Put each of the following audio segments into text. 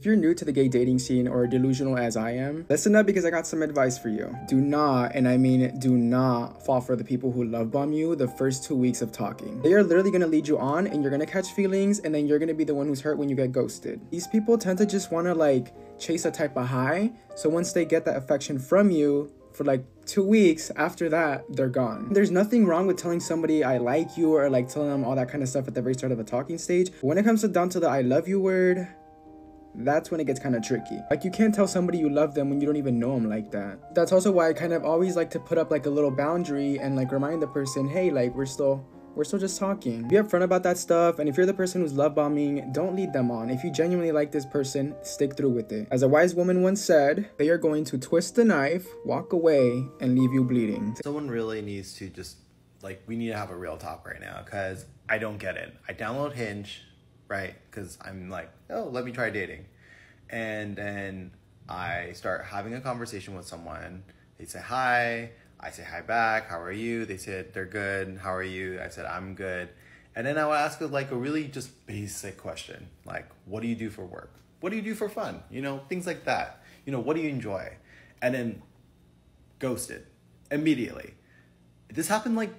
If you're new to the gay dating scene or delusional as I am, listen up because I got some advice for you. Do not, and I mean do not, fall for the people who love bomb you the first 2 weeks of talking. They are literally gonna lead you on and you're gonna catch feelings and then you're gonna be the one who's hurt when you get ghosted. These people tend to just wanna like chase a type of high, so once they get that affection from you, for like 2 weeks, after that, they're gone. There's nothing wrong with telling somebody I like you or like telling them all that kind of stuff at the very start of a talking stage. But when it comes down to the I love you word, that's when it gets kind of tricky. Like, you can't tell somebody you love them when you don't even know them like that. That's also why I kind of always like to put up like a little boundary and like remind the person, hey, like we're still just talking. Be upfront about that stuff, and if you're the person who's love bombing, don't lead them on. If you genuinely like this person, stick through with it. As a wise woman once said, they are going to twist the knife, walk away, and leave you bleeding. Someone really needs to just, like, we need to have a real talk right now, because I don't get it. I download Hinge, right, because I'm like, oh, let me try dating. And then I start having a conversation with someone. They say hi. I say hi back, how are you? They said they're good, how are you? I said I'm good. And then I would ask like a really just basic question, like what do you do for work? What do you do for fun? You know, things like that. You know, what do you enjoy? And then ghosted immediately. This happened like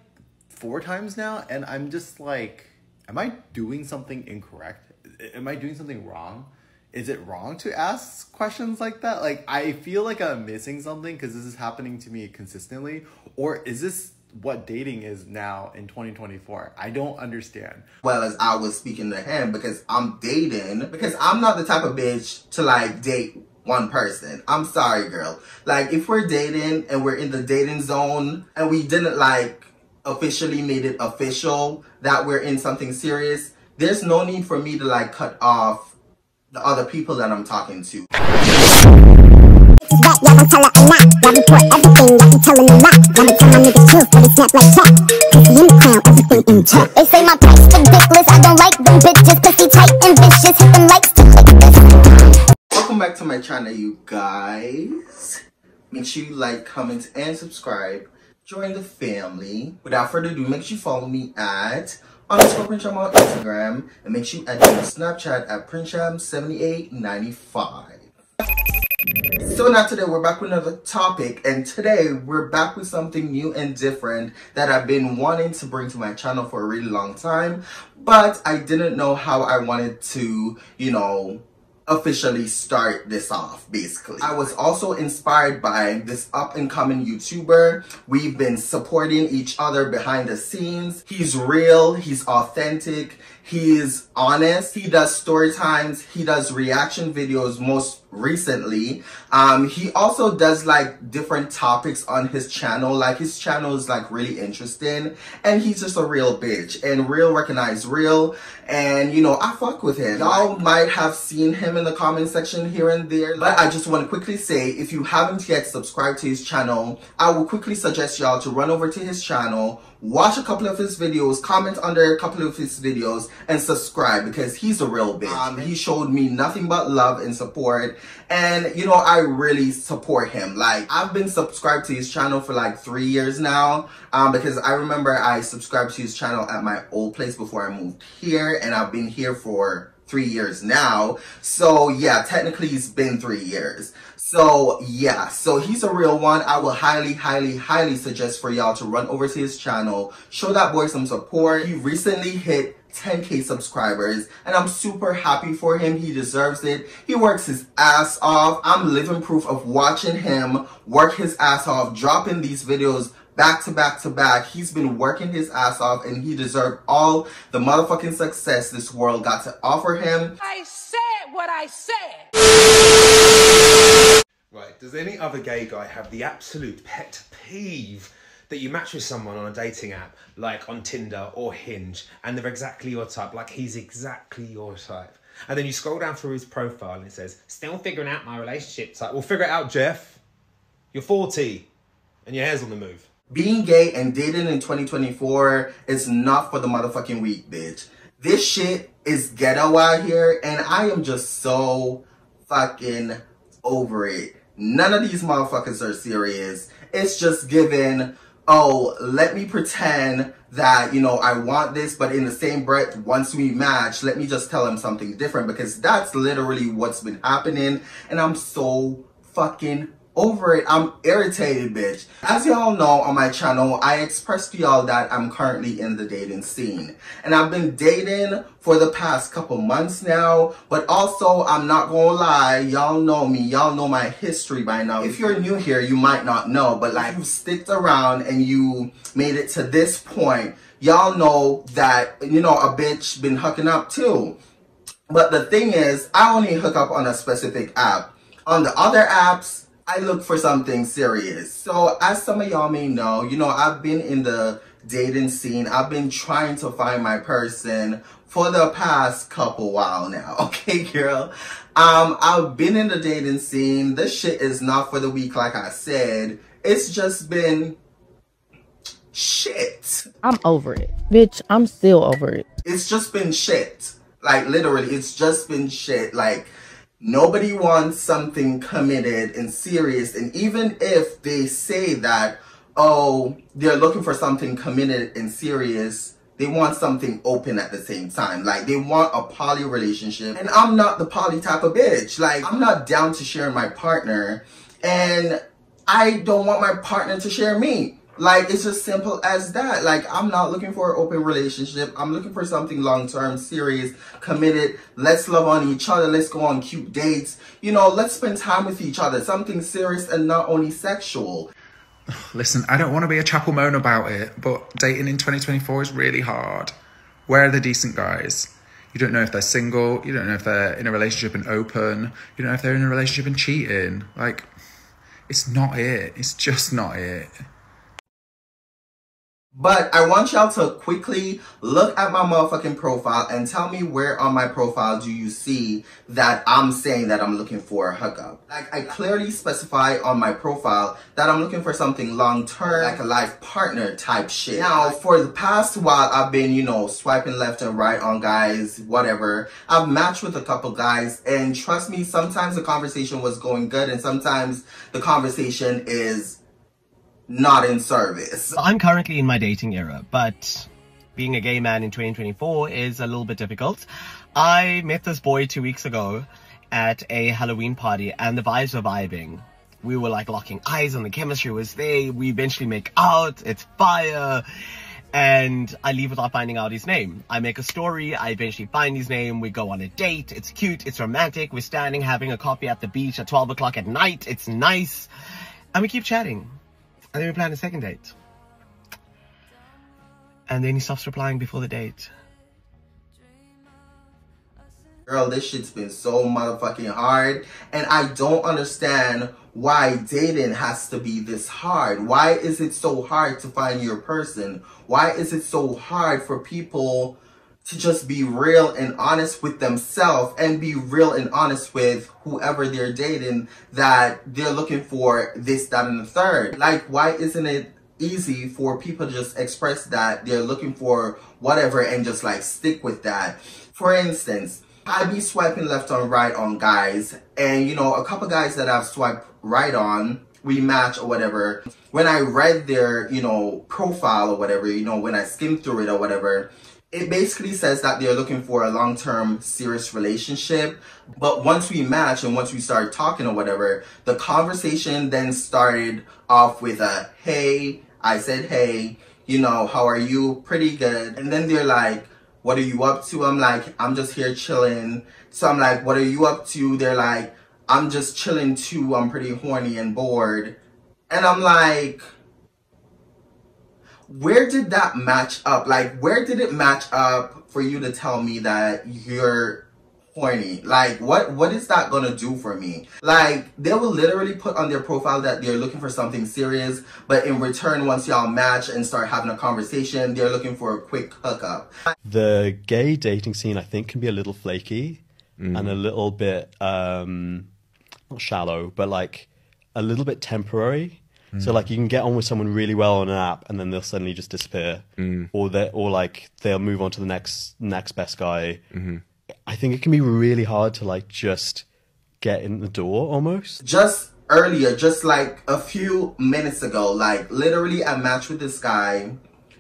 4 times now, and I'm just like, am I doing something incorrect? Am I doing something wrong? Is it wrong to ask questions like that? Like, I feel like I'm missing something because this is happening to me consistently. Or is this what dating is now in 2024? I don't understand. Well, as I was speaking to him, because I'm dating, because I'm not the type of bitch to like date one person. I'm sorry, girl. Like, if we're dating and we're in the dating zone and we didn't like officially made it official that we're in something serious, there's no need for me to like cut off the other people that I'm talking to. Y'all don't tell her a lot. Y'all report everything, y'all be telling a lot. Y'all tell my niggas truth, but they snap like chat. Pussy in the crown, everything in check. They say my price ridiculous, I don't like them bitches. Pussy tight and vicious, hit them likes to click this. Welcome back to my channel, you guys. Make sure you like, comment, and subscribe. Join the family. Without further ado, make sure you follow me at _Princham on Instagram, and make sure you add me on Snapchat at Princham7895. So now today we're back with another topic, and today we're back with something new and different that I've been wanting to bring to my channel for a really long time, but I didn't know how I wanted to, you know, officially start this off. Basically, I was also inspired by this up-and-coming YouTuber. We've been supporting each other behind the scenes. He's real, he's authentic, he's honest. He does story times, he does reaction videos most recently. He also does like different topics on his channel. Like, his channel is like really interesting, and he's just a real bitch, and real recognize real. And you know, I fuck with him. Y'all might have seen him in the comment section here and there, but I just want to quickly say, if you haven't yet subscribed to his channel, I will quickly suggest y'all to run over to his channel, watch a couple of his videos, comment under a couple of his videos, and subscribe, because he's a real bitch. He showed me nothing but love and support, and you know, I really support him. Like, I've been subscribed to his channel for like 3 years now, because I remember I subscribed to his channel at my old place before I moved here, and I've been here for 3 years now. So yeah, technically it's been 3 years. So yeah, so he's a real one. I will highly suggest for y'all to run over to his channel, show that boy some support. He recently hit 10K subscribers, and I'm super happy for him. He deserves it. He works his ass off. I'm living proof of watching him work his ass off, dropping these videos back to back to back. He's been working his ass off, and he deserved all the motherfucking success this world got to offer him. I said what I said. Right, does any other gay guy have the absolute pet peeve that you match with someone on a dating app, like on Tinder or Hinge, and they're exactly your type, like he's exactly your type? And then you scroll down through his profile and it says, still figuring out my relationship type. Well, figure it out, Jeff. You're 40 and your hair's on the move. Being gay and dating in 2024 is not for the motherfucking weak, bitch. This shit is ghetto out here, and I am just so fucking over it. None of these motherfuckers are serious. It's just giving oh, let me pretend that, you know, I want this, but in the same breath, once we match, let me just tell him something different, because that's literally what's been happening, and I'm so fucking over it. I'm irritated, bitch. As y'all know on my channel, I expressed to y'all that I'm currently in the dating scene. And I've been dating for the past couple months now, but also, I'm not gonna lie, y'all know me, y'all know my history by now. If you're new here, you might not know, but like, you've sticked around and you made it to this point, y'all know that, you know, a bitch been hooking up too. But the thing is, I only hook up on a specific app. On the other apps, I look for something serious. So as some of y'all may know, you know, I've been in the dating scene. I've been trying to find my person for the past couple while now. Okay, girl. I've been in the dating scene. This shit is not for the weak, like I said. It's just been shit. I'm over it. Bitch, I'm still over it. It's just been shit. Like, literally, it's just been shit. Like, nobody wants something committed and serious. And even if they say that, oh, they're looking for something committed and serious, they want something open at the same time. Like, they want a poly relationship. And I'm not the poly type of bitch. Like, I'm not down to share my partner. And I don't want my partner to share me. Like, it's just simple as that. Like, I'm not looking for an open relationship. I'm looking for something long-term, serious, committed. Let's love on each other. Let's go on cute dates. You know, let's spend time with each other. Something serious and not only sexual. Listen, I don't want to be a chapel moan about it, but dating in 2024 is really hard. Where are the decent guys? You don't know if they're single. You don't know if they're in a relationship and open. You don't know if they're in a relationship and cheating. Like, it's not it. It's just not it. But I want y'all to quickly look at my motherfucking profile and tell me where on my profile do you see that I'm saying that I'm looking for a hookup. Like, I clearly specify on my profile that I'm looking for something long-term, like a life partner type shit. Now, for the past while, I've been, you know, swiping left and right on guys, whatever. I've matched with a couple guys, and trust me, sometimes the conversation was going good, and sometimes the conversation is not in service. I'm currently in my dating era, but being a gay man in 2024 is a little bit difficult. I met this boy 2 weeks ago at a Halloween party, and the vibes were vibing. We were like locking eyes and the chemistry was there. We eventually make out. It's fire. And I leave without finding out his name. I make a story. I eventually find his name. We go on a date. It's cute. It's romantic. We're standing having a coffee at the beach at 12 o'clock at night. It's nice. And we keep chatting. And then we plan a second date. And then he stops replying before the date. Girl, this shit's been so motherfucking hard. And I don't understand why dating has to be this hard. Why is it so hard to find your person? Why is it so hard for people to just be real and honest with themselves and be real and honest with whoever they're dating, that they're looking for this, that, and the third? Like, why isn't it easy for people to just express that they're looking for whatever and just like stick with that? For instance, I be swiping left and right on guys, and you know, a couple guys that I've swiped right on, we match or whatever. When I read their, you know, profile or whatever, you know, when I skimmed through it or whatever, it basically says that they're looking for a long-term serious relationship. But once we match and once we start talking or whatever, the conversation then started off with a, hey, I said, hey, you know, how are you? Pretty good. And then they're like, what are you up to? I'm like, I'm just here chilling. So I'm like, what are you up to? They're like, I'm just chilling too. I'm pretty horny and bored. And I'm like, where did that match up? Like, where did it match up for you to tell me that you're horny? Like, what is that gonna do for me? Like, they will literally put on their profile that they're looking for something serious, but in return, once y'all match and start having a conversation, they're looking for a quick hookup. The gay dating scene, I think, can be a little flaky and a little bit, not shallow, but like a little bit temporary. So like you can get on with someone really well on an app and then they'll suddenly just disappear, or like they'll move on to the next best guy. I think it can be really hard to like just get in the door almost. Just earlier, just like a few minutes ago. Like literally I matched with this guy.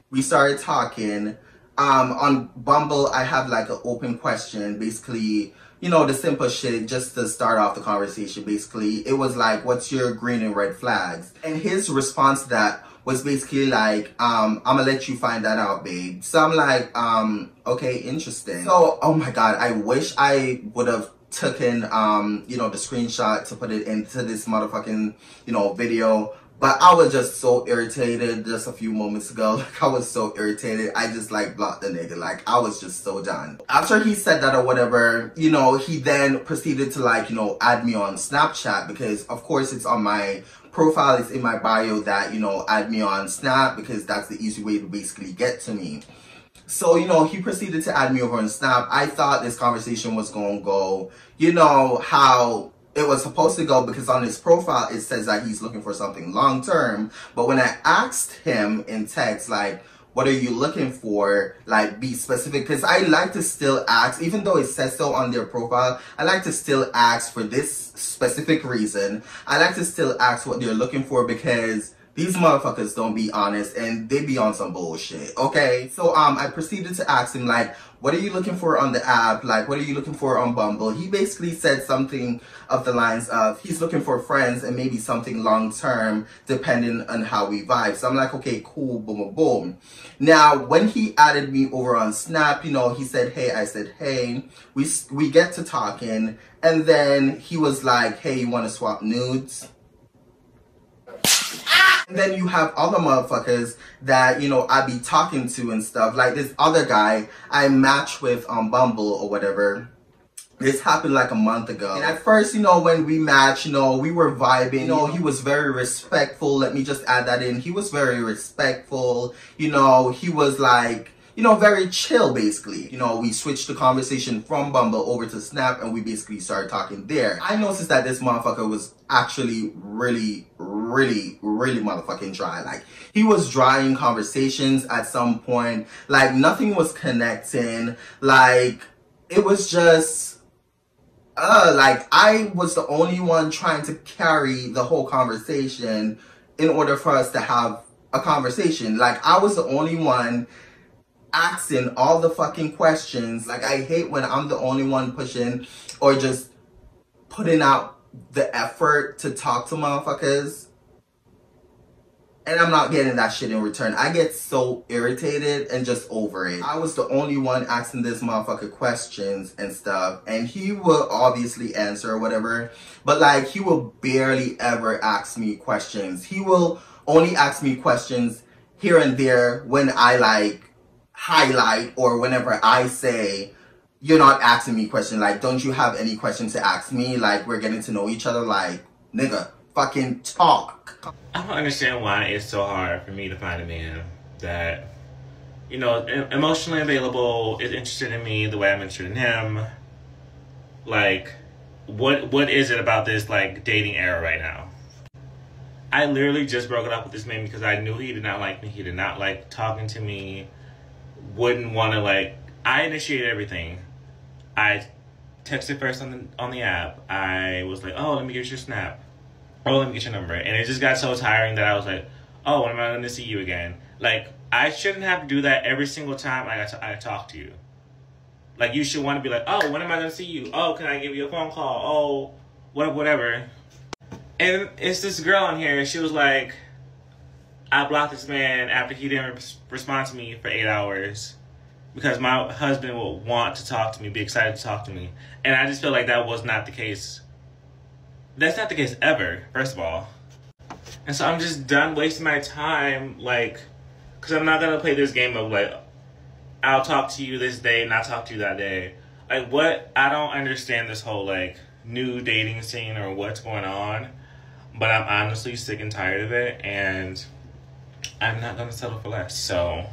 We started talking. On Bumble, I have like an open question, basically, you know, the simple shit just to start off the conversation. Basically, it was like, what's your green and red flags? And his response to that was basically like, I'm gonna let you find that out, babe. So I'm like, okay, interesting. So, oh my God, I wish I would have taken, you know, the screenshot to put it into this motherfucking, you know, video. But I was just so irritated just a few moments ago. Like, I was so irritated. I just, like, blocked the nigga. Like, I was just so done. After he said that or whatever, you know, he then proceeded to, like, you know, add me on Snapchat. Because, of course, it's on my profile. It's in my bio that, you know, add me on Snap. Because that's the easy way to basically get to me. So, you know, he proceeded to add me over on Snap. I thought this conversation was going to go, you know, how it was supposed to go, because on his profile, it says that he's looking for something long term. But when I asked him in text, like, what are you looking for? Like, be specific. Because I like to still ask, even though it says so on their profile, I like to still ask for this specific reason. I like to still ask what they're looking for, because these motherfuckers don't be honest and they be on some bullshit, okay? So, I proceeded to ask him, like, what are you looking for on the app? Like, what are you looking for on Bumble? He basically said something of the lines of, he's looking for friends and maybe something long-term depending on how we vibe. So I'm like, okay, cool, boom, boom, boom. Now, when he added me over on Snap, you know, he said, hey, I said, hey, we get to talking. And then he was like, hey, you want to swap nudes? And then you have other motherfuckers that, you know, I be talking to and stuff. Like this other guy I matched with on Bumble or whatever. This happened like a month ago. And at first, you know, when we matched, you know, we were vibing. You know, he was very respectful. Let me just add that in. He was very respectful. You know, he was like, you know, very chill, basically. You know, we switched the conversation from Bumble over to Snap and we basically started talking there. I noticed that this motherfucker was actually really motherfucking dry. Like, he was dry in conversations at some point. Like, nothing was connecting. Like, it was just, like, I was the only one trying to carry the whole conversation in order for us to have a conversation. Like, I was the only one asking all the fucking questions. Like, I hate when I'm the only one pushing or just putting out the effort to talk to motherfuckers and I'm not getting that shit in return. I get so irritated and just over it. I was the only one asking this motherfucker questions and stuff, and he will obviously answer or whatever, but like, he will barely ever ask me questions. He will only ask me questions here and there when I like highlight or whenever I say, you're not asking me questions. Like, don't you have any questions to ask me? Like, we're getting to know each other. Like, nigga, fucking talk. I don't understand why it's so hard for me to find a man that, you know, emotionally available, is interested in me the way I'm interested in him. Like, what is it about this, like, dating era right now? I literally just broke it up with this man because I knew he did not like me. He did not like talking to me. Wouldn't want to, like, I initiated everything. I texted first on the app. I was like, oh, let me get your Snap. Oh, let me get your number. And it just got so tiring that I was like, oh, when am I going to see you again? Like, I shouldn't have to do that every single time I talk to you. Like, you should want to be like, oh, when am I going to see you? Oh, can I give you a phone call? Oh, whatever. And it's this girl on here. She was like, I blocked this man after he didn't respond to me for 8 hours because my husband will want to talk to me, be excited to talk to me. And I just feel like that was not the case. That's not the case ever, first of all. And so I'm just done wasting my time, like, because I'm not going to play this game of, like, I'll talk to you this day and I'll talk to you that day. Like, what? I don't understand this whole, like, new dating scene or what's going on. But I'm honestly sick and tired of it, and I'm not going to settle for less. So,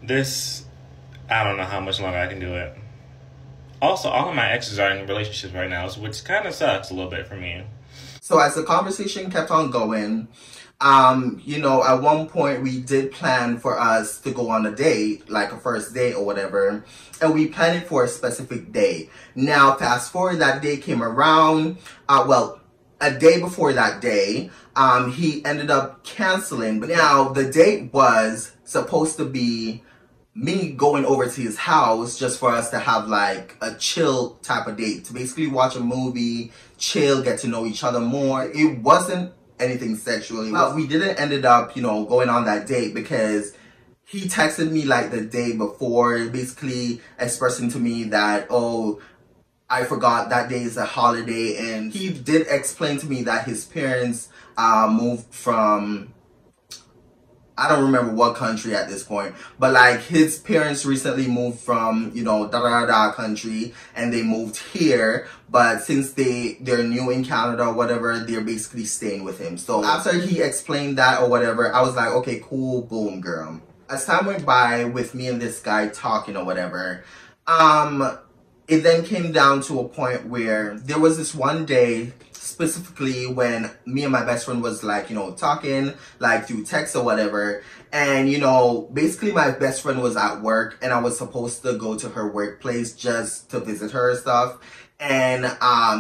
this, I don't know how much longer I can do it. Also, all of my exes are in relationships right now, which kind of sucks a little bit for me. So as the conversation kept on going, You know, at one point we did plan for us to go on a date, like a first date or whatever, and we planned it for a specific day. Now, fast forward, that day came around, well, a day before that day, he ended up canceling. But now the date was supposed to be me going over to his house just for us to have like a chill type of date, to basically watch a movie, chill, get to know each other more. It wasn't anything sexually. Well, we didn't ended up, you know, going on that date because he texted me like the day before, basically expressing to me that, oh, I forgot that day is a holiday. And he did explain to me that his parents moved from, I don't remember what country at this point, but like his parents recently moved from, you know, country, and they moved here. But since they're new in Canada or whatever, they're basically staying with him. So after he explained that or whatever, I was like, okay, cool, boom, girl. As time went by with me and this guy talking or whatever, it then came down to a point where there was this one day specifically when me and my best friend was like, you know, talking like through text or whatever. And, you know, basically my best friend was at work and I was supposed to go to her workplace just to visit her and stuff. And,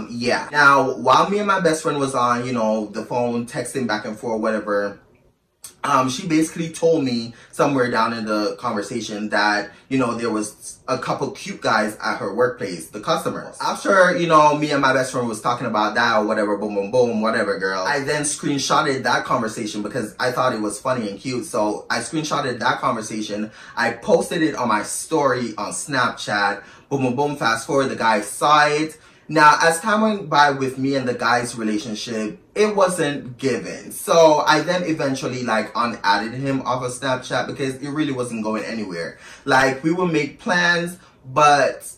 yeah. Now, while me and my best friend was on, you know, the phone texting back and forth, whatever, she basically told me somewhere down in the conversation that, you know, there was a couple cute guys at her workplace, the customers. After, you know, me and my best friend was talking about that or whatever, boom, boom, boom, whatever, girl, I then screenshotted that conversation because I thought it was funny and cute. So I screenshotted that conversation. I posted it on my story on Snapchat. Boom, boom, boom, fast forward, the guy saw it. Now, as time went by with me and the guy's relationship, it wasn't given. So I then eventually like unadded him off of Snapchat because it really wasn't going anywhere. Like, we would make plans, but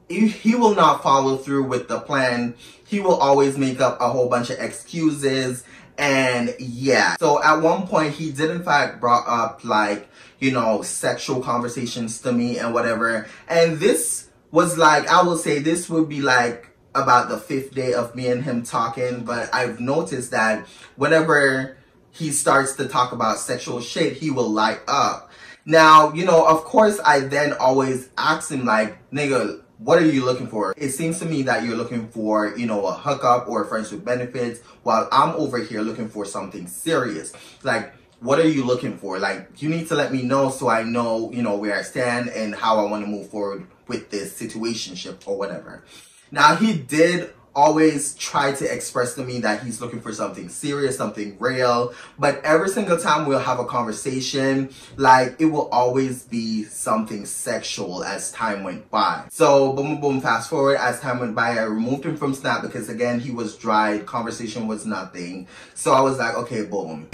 if he will not follow through with the plan, he will always make up a whole bunch of excuses. And yeah, so at one point he did in fact brought up like, you know, sexual conversations to me and whatever. And this was like, I will say this would be like about the 5th day of me and him talking, but I've noticed that whenever he starts to talk about sexual shit, he will light up. Now, you know, of course, I then always ask him like, nigga, what are you looking for? It seems to me that you're looking for, you know, a hookup or friends with benefits, while I'm over here looking for something serious. Like, what are you looking for? Like, you need to let me know so I know, you know, where I stand and how I want to move forward with this situationship or whatever. Now, he did always try to express to me that he's looking for something serious, something real, but every single time we'll have a conversation, like, it will always be something sexual as time went by. So, boom, boom, boom, fast forward, as time went by, I removed him from Snap because, again, he was dry, conversation was nothing. So I was like, okay, boom.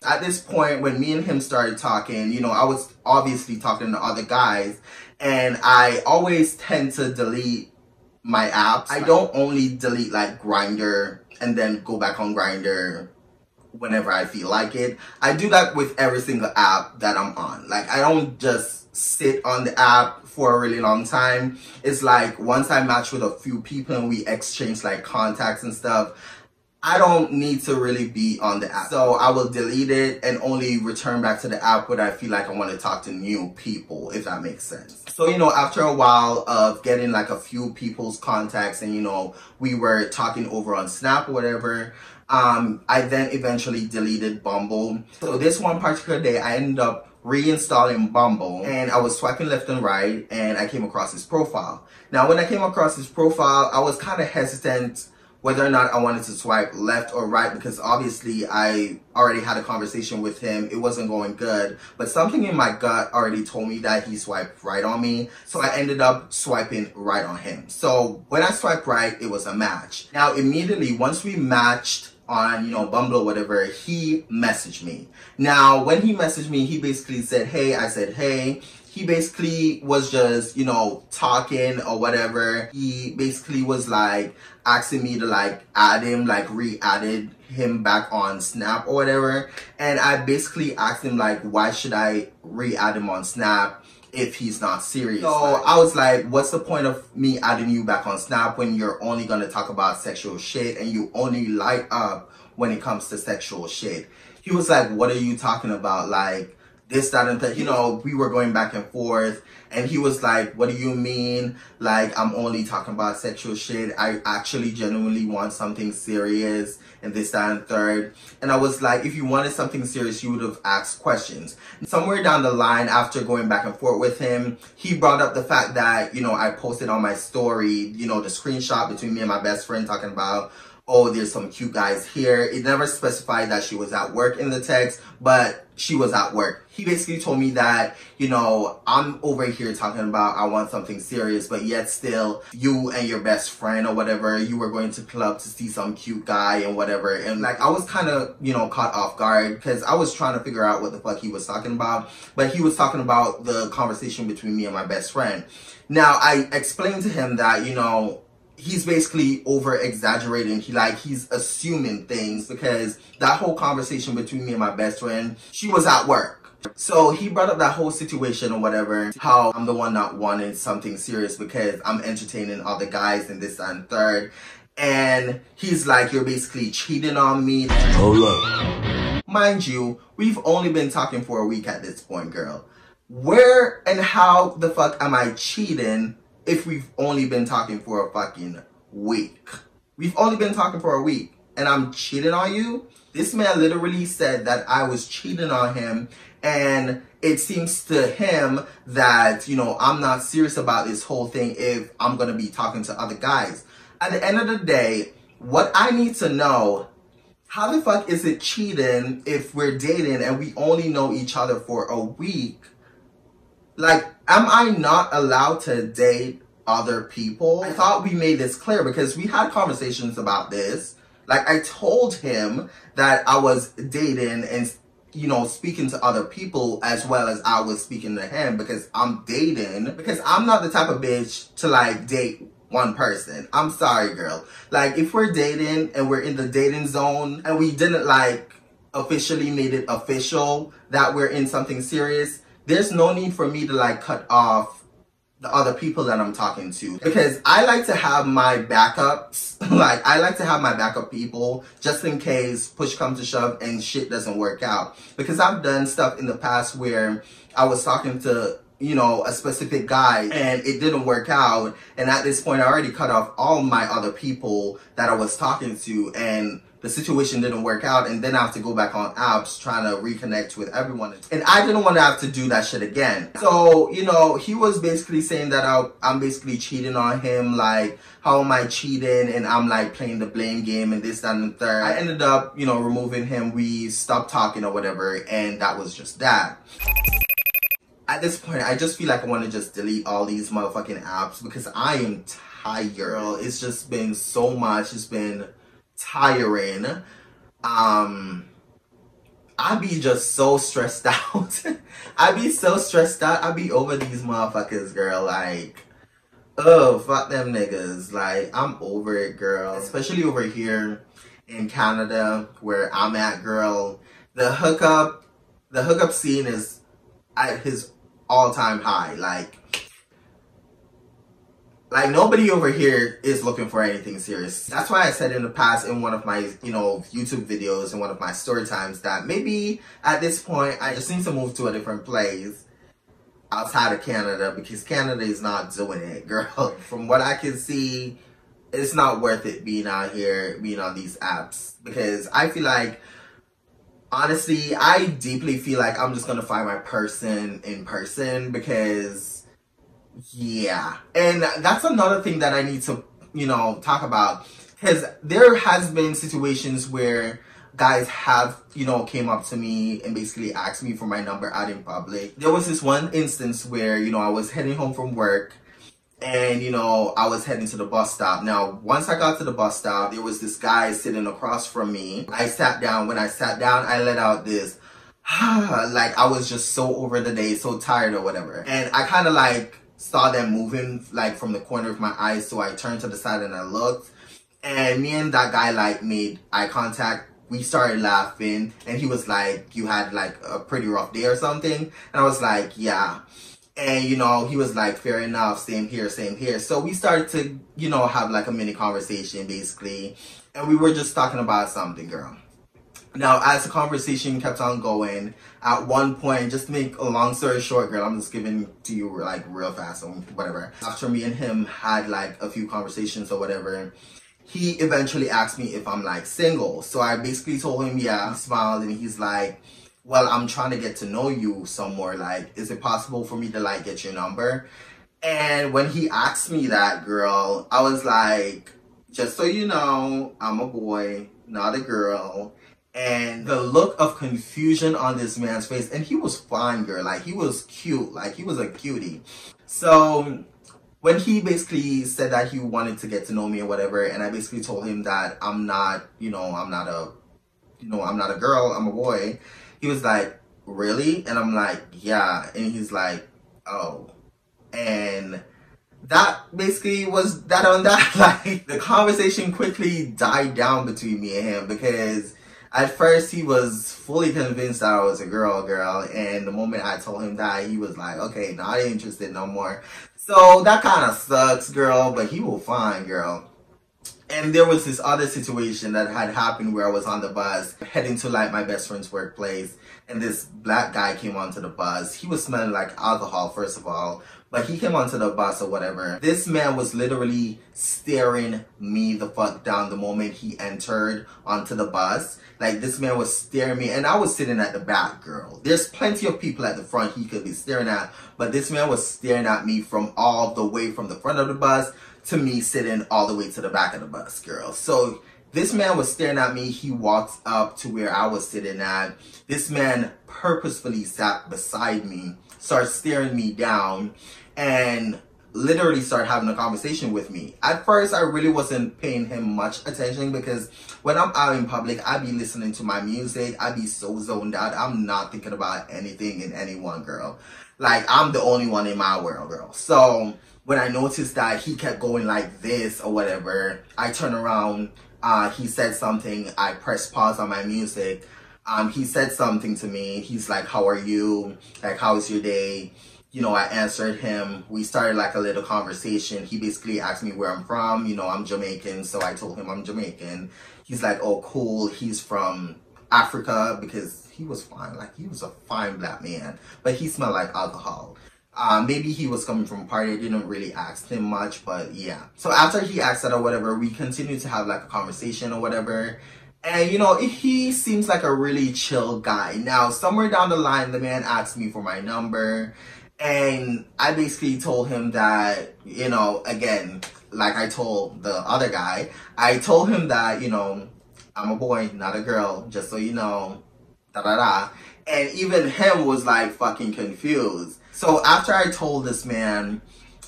At this point, when me and him started talking, you know, I was obviously talking to other guys, and I always tend to delete my apps. I don't only delete like Grindr and then go back on Grindr whenever I feel like it. I do that with every single app that I'm on. Like, I don't just sit on the app for a really long time. It's like once I match with a few people and we exchange like contacts and stuff, I don't need to really be on the app. So I will delete it and only return back to the app when I feel like I want to talk to new people, if that makes sense. So, you know, after a while of getting like a few people's contacts and, you know, we were talking over on Snap or whatever, I then eventually deleted Bumble. So this one particular day, I ended up reinstalling Bumble and I was swiping left and right and I came across his profile. Now, when I came across his profile, I was kind of hesitant whether or not I wanted to swipe left or right because obviously I already had a conversation with him. It wasn't going good, but something in my gut already told me that he swiped right on me. So I ended up swiping right on him. So when I swiped right, it was a match. Now immediately once we matched on, you know, Bumble or whatever, he messaged me. Now when he messaged me, he basically said, hey, I said, hey. He basically was just, you know, talking or whatever. He basically was like asking me to like add him, like re-added him back on Snap or whatever. And I basically asked him like, why should I re-add him on Snap if he's not serious? So I was like, what's the point of me adding you back on Snap when you're only gonna talk about sexual shit and you only light up when it comes to sexual shit. He was like, what are you talking about? Like, this, that, and that. You know, we were going back and forth. And he was like, what do you mean? Like, I'm only talking about sexual shit. I actually genuinely want something serious and this, that, and third. And I was like, if you wanted something serious, you would have asked questions. Somewhere down the line, after going back and forth with him, he brought up the fact that, you know, I posted on my story, you know, the screenshot between me and my best friend talking about, oh, there's some cute guys here. It never specified that she was at work in the text, but she was at work. He basically told me that, you know, I'm over here talking about I want something serious, but yet still you and your best friend or whatever, you were going to club to see some cute guy and whatever. And like, I was kind of, you know, caught off guard because I was trying to figure out what the fuck he was talking about. But he was talking about the conversation between me and my best friend. Now, I explained to him that, you know, he's basically over exaggerating. He's assuming things because that whole conversation between me and my best friend, she was at work. So he brought up that whole situation or whatever, how I'm the one not wanting something serious because I'm entertaining other guys and this and third. And he's like, you're basically cheating on me. Hold up. Mind you, we've only been talking for a week at this point, girl. Where and how the fuck am I cheating if we've only been talking for a fucking week? We've only been talking for a week and I'm cheating on you? This man literally said that I was cheating on him, and it seems to him that, you know, I'm not serious about this whole thing if I'm gonna be talking to other guys. At the end of the day, what I need to know, how the fuck is it cheating if we're dating and we only know each other for a week? Like, am I not allowed to date other people? I thought we made this clear because we had conversations about this. Like, I told him that I was dating and, you know, speaking to other people as well as I was speaking to him because I'm dating. Because I'm not the type of bitch to, like, date one person. I'm sorry, girl. Like, if we're dating and we're in the dating zone and we didn't, like, officially made it official that we're in something serious, there's no need for me to, like, cut off the other people that I'm talking to. Because I like to have my backups. Like, I like to have my backup people just in case push comes to shove and shit doesn't work out. Because I've done stuff in the past where I was talking to, you know, a specific guy and it didn't work out. And at this point, I already cut off all my other people that I was talking to, and the situation didn't work out, and then I have to go back on apps trying to reconnect with everyone. And I didn't want to have to do that shit again. So, you know, he was basically saying that I'm basically cheating on him. Like, how am I cheating? And I'm like playing the blame game and this, that, and the third. I ended up, you know, removing him. We stopped talking or whatever, and that was just that. At this point, I just feel like I want to just delete all these motherfucking apps because I am tired. Girl, it's just been so much. It's been tiring. I be just so stressed out. I be so stressed out. I be over these motherfuckers, girl. Like, oh, fuck them niggas. Like, I'm over it, girl. Especially over here in Canada where I'm at, girl. The hookup scene is at his all-time high. Like nobody over here is looking for anything serious. That's why I said in the past in one of my, you know, YouTube videos and one of my story times that maybe at this point I just need to move to a different place outside of Canada because Canada is not doing it, girl. From what I can see, it's not worth it being out here, being on these apps, because I feel like, honestly, I deeply feel like I'm just gonna find my person in person because, yeah. And that's another thing that I need to, you know, talk about. Because there has been situations where guys have, you know, came up to me and basically asked me for my number out in public. There was this one instance where, you know, I was heading home from work and, you know, I was heading to the bus stop. Now, once I got to the bus stop, there was this guy sitting across from me. I sat down. When I sat down, I let out this, like, I was just so over the day, so tired or whatever. And I kind of like saw them moving like from the corner of my eyes, so I turned to the side and I looked, and me and that guy like made eye contact. We started laughing and he was like, you had like a pretty rough day or something, and I was like, yeah. And you know, he was like, fair enough, same here, same here. So we started to, you know, have like a mini conversation basically, and we were just talking about something, girl. Now, as the conversation kept on going, at one point, just to make a long story short, girl, I'm just giving to you like real fast or whatever. After me and him had like a few conversations or whatever, he eventually asked me if I'm like single. So I basically told him, yeah. He smiled and he's like, well, I'm trying to get to know you some more. Like, is it possible for me to like get your number? And when he asked me that, girl, I was like, just so you know, I'm a boy, not a girl. And the look of confusion on this man's face, and he was fine, girl. Like, he was cute. Like, he was a cutie. So when he basically said that he wanted to get to know me or whatever, and I basically told him that I'm not, I'm not a girl, I'm a boy. He was like, really? And I'm like, yeah. And he's like, oh. And that basically was that on that. Like, the conversation quickly died down between me and him, because at first he was fully convinced that I was a girl, and the moment I told him that, he was like, okay, not interested no more. So that kind of sucks, girl, but he will find, girl. And there was this other situation that had happened where I was on the bus heading to like my best friend's workplace, and this black guy came onto the bus. He was smelling like alcohol, first of all, but he came onto the bus or whatever. This man was literally staring me the fuck down the moment he entered onto the bus. Like, this man was staring me, and I was sitting at the back, girl. There's plenty of people at the front he could be staring at, but this man was staring at me from all the way from the front of the bus to me sitting all the way to the back of the bus, girl. So this man was staring at me. He walked up to where I was sitting at. This man purposefully sat beside me, started staring me down, and literally started having a conversation with me. At first, I really wasn't paying him much attention, because when I'm out in public, I be listening to my music. I be so zoned out. I'm not thinking about anything and anyone, girl. Like, I'm the only one in my world, girl. So when I noticed that he kept going like this or whatever, I turned around. He said something. I pressed pause on my music. He said something to me. He's like, how are you? Like, how was your day? I answered him. We started like a little conversation. He basically asked me where I'm from. I'm Jamaican. So I told him I'm Jamaican. He's like, oh, cool. He's from Africa, because he was fine. Like, he was a fine black man, but he smelled like alcohol. Maybe he was coming from a party. I didn't really ask him much, but yeah. So after he asked that or whatever, we continued to have like a conversation or whatever. And, he seems like a really chill guy. Now, somewhere down the line, the man asked me for my number. And I basically told him that, again, like I told the other guy, I told him that, I'm a boy, not a girl, just so you know, da-da-da. And even him was like fucking confused. So after I told this man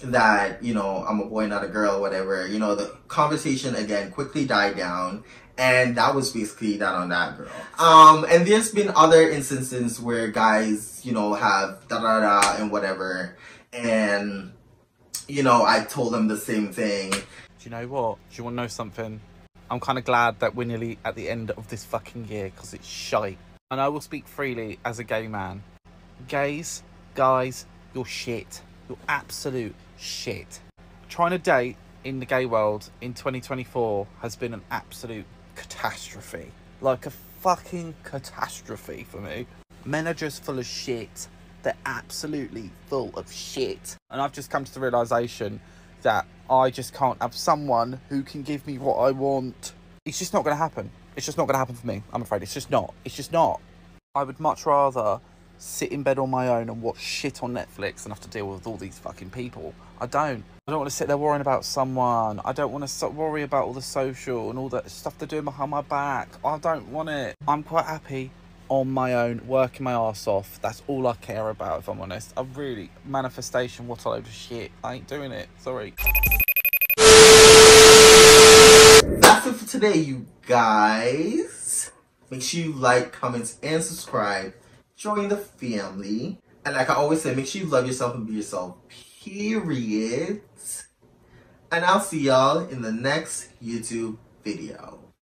that, I'm a boy, not a girl, whatever, the conversation again quickly died down. And that was basically that on that, girl. And there's been other instances where guys, have da-da-da and whatever. And, I told them the same thing. Do you know what? Do you want to know something? I'm kind of glad that we're nearly at the end of this fucking year, because it's shite. And I will speak freely as a gay man. Gays, guys, you're shit. You're absolute shit. Trying to date in the gay world in 2024 has been an absolute catastrophe. Like a fucking catastrophe for me. Men are just full of shit. They're absolutely full of shit. And I've just come to the realisation that I just can't have someone who can give me what I want. It's just not going to happen. It's just not going to happen for me. I'm afraid it's just not. It's just not. I would much rather sit in bed on my own and watch shit on Netflix than have to deal with all these fucking people. I don't want to sit there worrying about someone. I don't want to worry about all the social and all that stuff they're doing behind my back. I don't want it. I'm quite happy on my own, working my arse off. That's all I care about, if I'm honest. I really, manifestation, what a load of shit. I ain't doing it. Sorry. That's it for today, you guys. Make sure you like, comment, and subscribe. Join the family. And like I always say, make sure you love yourself and be yourself. Period. And I'll see y'all in the next YouTube video.